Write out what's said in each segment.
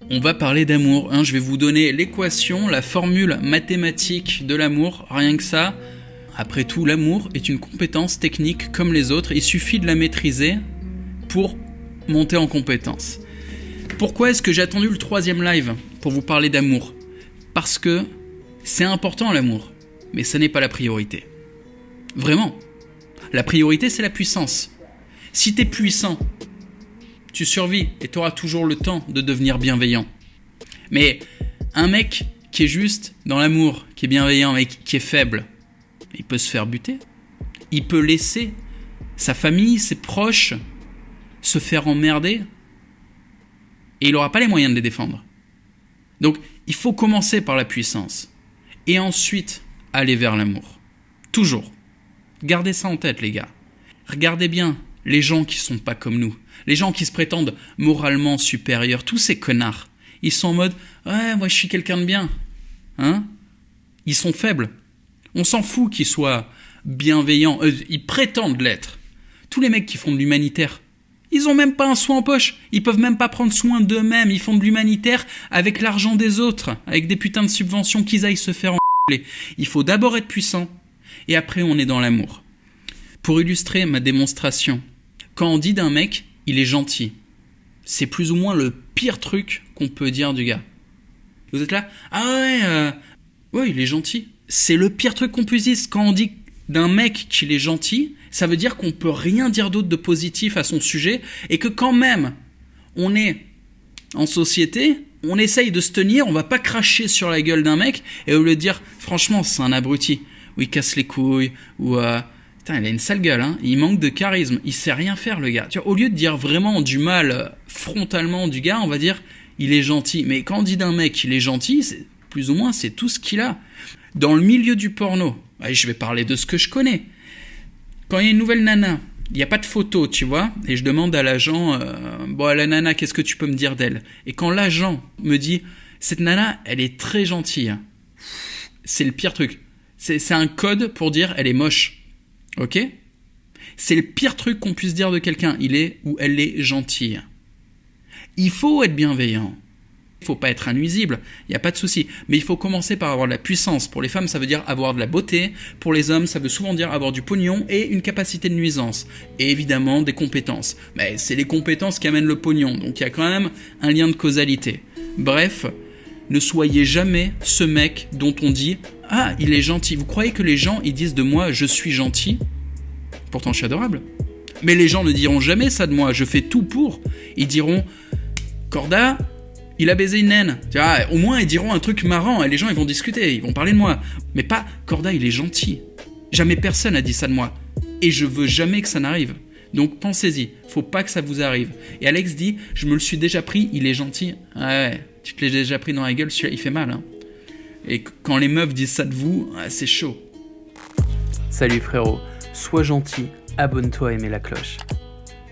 On va parler d'amour, hein. Je vais vous donner l'équation, la formule mathématique de l'amour, rien que ça. Après tout, l'amour est une compétence technique comme les autres, il suffit de la maîtriser pour monter en compétence. Pourquoi est-ce que j'ai attendu le 3e live pour vous parler d'amour ? Parce que c'est important l'amour, mais ce n'est pas la priorité. Vraiment. La priorité, c'est la puissance. Si t'es puissant, tu survis et t'auras toujours le temps de devenir bienveillant. Mais un mec qui est juste dans l'amour, qui est bienveillant, mais qui est faible, il peut se faire buter. Il peut laisser sa famille, ses proches, se faire emmerder. Et il n'aura pas les moyens de les défendre. Donc, il faut commencer par la puissance. Et ensuite, aller vers l'amour. Toujours. Gardez ça en tête, les gars. Regardez bien les gens qui sont pas comme nous. Les gens qui se prétendent moralement supérieurs. Tous ces connards. Ils sont en mode « Ouais, moi je suis quelqu'un de bien. » Hein ? Ils sont faibles. On s'en fout qu'ils soient bienveillants. Ils prétendent l'être. Tous les mecs qui font de l'humanitaire, ils ont même pas un sou en poche. Ils peuvent même pas prendre soin d'eux-mêmes. Ils font de l'humanitaire avec l'argent des autres. Avec des putains de subventions qu'ils aillent se faire enculer. Il faut d'abord être puissant. Et après, on est dans l'amour. Pour illustrer ma démonstration, quand on dit d'un mec, il est gentil, c'est plus ou moins le pire truc qu'on peut dire du gars. Vous êtes là ? Ah ouais, il est gentil. C'est le pire truc qu'on puisse dire. Quand on dit d'un mec qu'il est gentil, ça veut dire qu'on peut rien dire d'autre de positif à son sujet et que quand même, on est en société, on essaye de se tenir, on va pas cracher sur la gueule d'un mec et au lieu de dire « Franchement, c'est un abruti » ou « Il casse les couilles » ou putain, il a une sale gueule, hein. Il manque de charisme, il sait rien faire le gars. Tu vois, au lieu de dire vraiment du mal frontalement du gars, on va dire il est gentil. Mais quand on dit d'un mec il est gentil, c'est, plus ou moins c'est tout ce qu'il a. Dans le milieu du porno, je vais parler de ce que je connais. Quand il y a une nouvelle nana, il n'y a pas de photo, tu vois, et je demande à l'agent, la nana, qu'est-ce que tu peux me dire d'elle ? Et quand l'agent me dit, cette nana, elle est très gentille, c'est le pire truc. C'est un code pour dire elle est moche. Ok ? C'est le pire truc qu'on puisse dire de quelqu'un. Il est ou elle est gentille. Il faut être bienveillant. Il ne faut pas être innuisible. Il n'y a pas de souci. Mais il faut commencer par avoir de la puissance. Pour les femmes, ça veut dire avoir de la beauté. Pour les hommes, ça veut souvent dire avoir du pognon et une capacité de nuisance. Et évidemment, des compétences. Mais c'est les compétences qui amènent le pognon. Donc il y a quand même un lien de causalité. Bref, ne soyez jamais ce mec dont on dit « Ah, il est gentil ». Vous croyez que les gens, ils disent de moi « Je suis gentil ». Pourtant, je suis adorable. Mais les gens ne diront jamais ça de moi. Je fais tout pour. Ils diront « Corda, il a baisé une naine ». Tu vois, au moins, ils diront un truc marrant et les gens, ils vont discuter. Ils vont parler de moi. Mais pas « Corda, il est gentil ». Jamais personne n'a dit ça de moi. Et je veux jamais que ça n'arrive. Donc, pensez-y. Faut pas que ça vous arrive. Et Alex dit « Je me le suis déjà pris, il est gentil ». Ouais, tu te l'as déjà pris dans la gueule, celui-là, il fait mal, hein. Et quand les meufs disent ça de vous, c'est chaud. Salut frérot, sois gentil, abonne-toi et mets la cloche.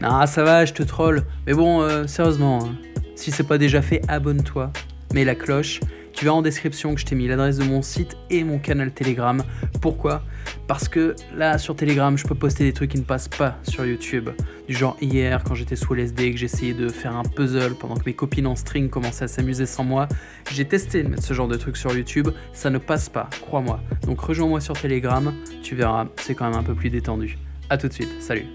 Ah ça va, je te troll, mais bon, sérieusement, hein, si c'est pas déjà fait, abonne-toi, mets la cloche. Tu verras en description que je t'ai mis l'adresse de mon site et mon canal Telegram. Pourquoi ? Parce que là, sur Telegram, je peux poster des trucs qui ne passent pas sur YouTube. Du genre hier, quand j'étais sous LSD et que j'essayais de faire un puzzle pendant que mes copines en string commençaient à s'amuser sans moi, j'ai testé de mettre ce genre de trucs sur YouTube. Ça ne passe pas, crois-moi. Donc rejoins-moi sur Telegram, tu verras, c'est quand même un peu plus détendu. A tout de suite, salut.